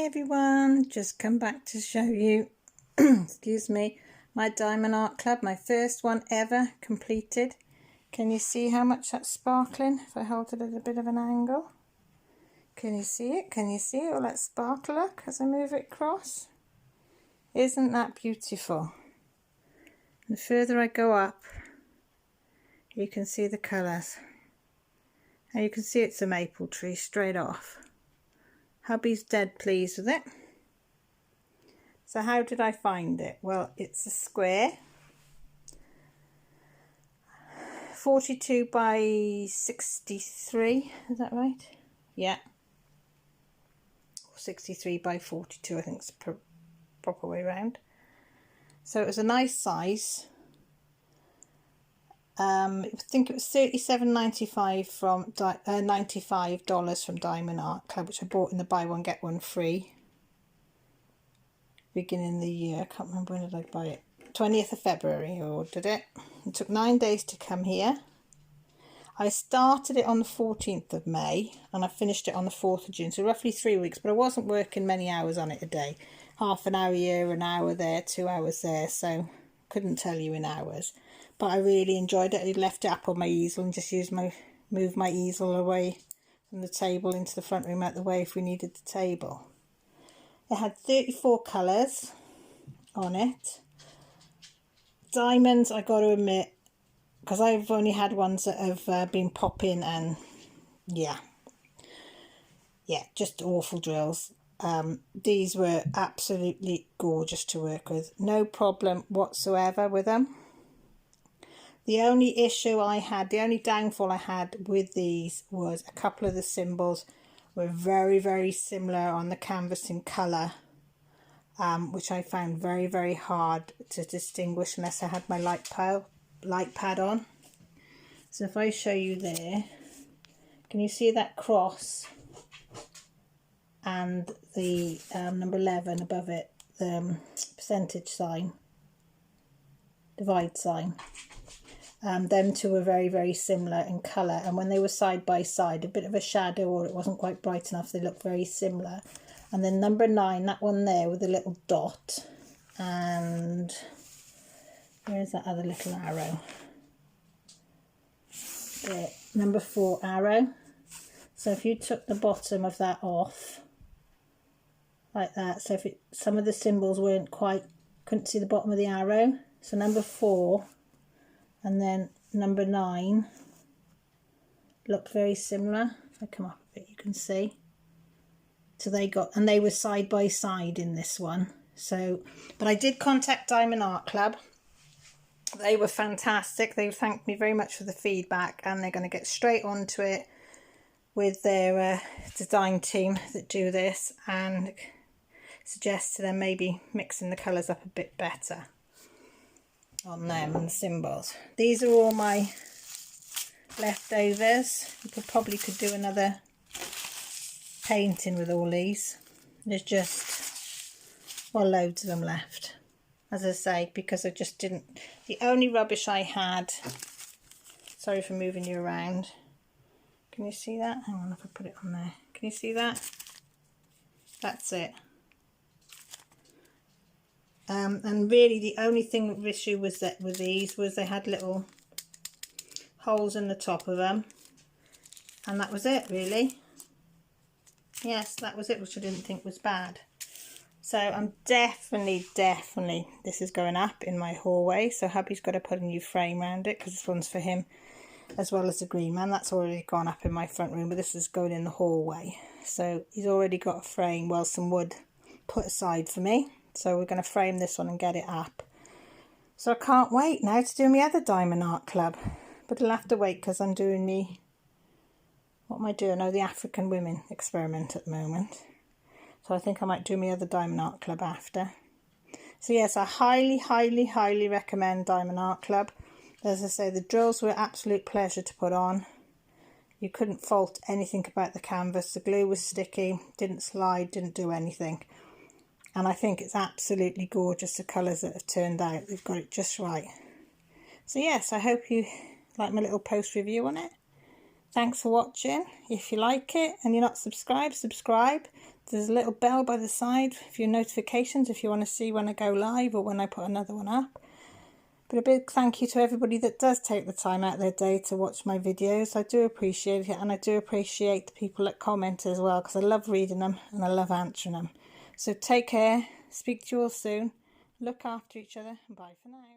everyone, just come back to show you excuse me, my Diamond Art Club, my first one ever completed. Can you see how much that's sparkling if I hold it at a bit of an angle? Can you see it? Can you see all that sparkle look as I move it across? Isn't that beautiful? And the further I go up, you can see the colours. And you can see it's a maple tree straight off. Hubby's dead pleased with it. So how did I find it? Well, it's a square, 42 by 63, is that right? Yeah. 63 by 42, I think it's the proper way around. So it was a nice size. I think it was $37.95 from $95 from Diamond Art Club, which I bought in the buy one get one free beginning of the year. I can't remember when did I buy it. 20th of February I ordered it. It took 9 days to come here. I started it on the 14th of May and I finished it on the 4th of June, so roughly 3 weeks, but I wasn't working many hours on it a day. Half an hour here, an hour there, 2 hours there, so couldn't tell you in hours. But I really enjoyed it. I left it up on my easel and just moved my easel away from the table into the front room out the way if we needed the table. It had 34 colours on it. Diamonds, I got to admit, because I've only had ones that have been popping and yeah, just awful drills. These were absolutely gorgeous to work with. No problem whatsoever with them. The only issue I had, the only downfall I had with these was a couple of the symbols were very, very similar on the canvas in colour, which I found very, very hard to distinguish unless I had my light pad on. So if I show you there, can you see that cross and the number 11 above it, the percentage sign, divide sign? Them two were very, very similar in colour, and when they were side by side, a bit of a shadow or it wasn't quite bright enough, they looked very similar. And then number 9, that one there with a little dot, and where's that other little arrow? There, number 4 arrow. So if you took the bottom of that off like that, so if some of the symbols weren't quite, couldn't see the bottom of the arrow, so number 4 and then number 9 looked very similar. If I come up a bit, you can see. So they were side by side in this one. So, but I did contact Diamond Art Club. They were fantastic. They thanked me very much for the feedback, and they're going to get straight onto it with their design team that do this and suggest to them maybe mixing the colours up a bit better on them and the symbols. These are all my leftovers. You probably could do another painting with all these. There's just, well, loads of them left, as I say, because I just didn't, the only rubbish I had, sorry for moving you around, can you see that? Hang on, if I put it on there, can you see that? That's it. And really the only thing issue was that with these was they had little holes in the top of them, and that was it really. Yes, that was it, which I didn't think was bad. So I'm definitely, this is going up in my hallway, so hubby's got to put a new frame around it because this one's for him as well as the green man. That's already gone up in my front room, but this is going in the hallway. So he's already got a frame, well, some wood put aside for me. So we're going to frame this one and get it up. So I can't wait now to do my other Diamond Art Club. But I'll have to wait because I'm doing me, what am I doing? Oh, the African women experiment at the moment. So I think I might do my other Diamond Art Club after. So yes, I highly recommend Diamond Art Club. As I say, the drills were an absolute pleasure to put on. You couldn't fault anything about the canvas. The glue was sticky, didn't slide, didn't do anything. And I think it's absolutely gorgeous, the colours that have turned out. They've got it just right. So yes, I hope you like my little post review on it. Thanks for watching. If you like it and you're not subscribed, subscribe. There's a little bell by the side for your notifications if you want to see when I go live or when I put another one up. But a big thank you to everybody that does take the time out of their day to watch my videos. I do appreciate it, and I do appreciate the people that comment as well, because I love reading them and I love answering them. So take care, speak to you all soon, look after each other, and bye for now.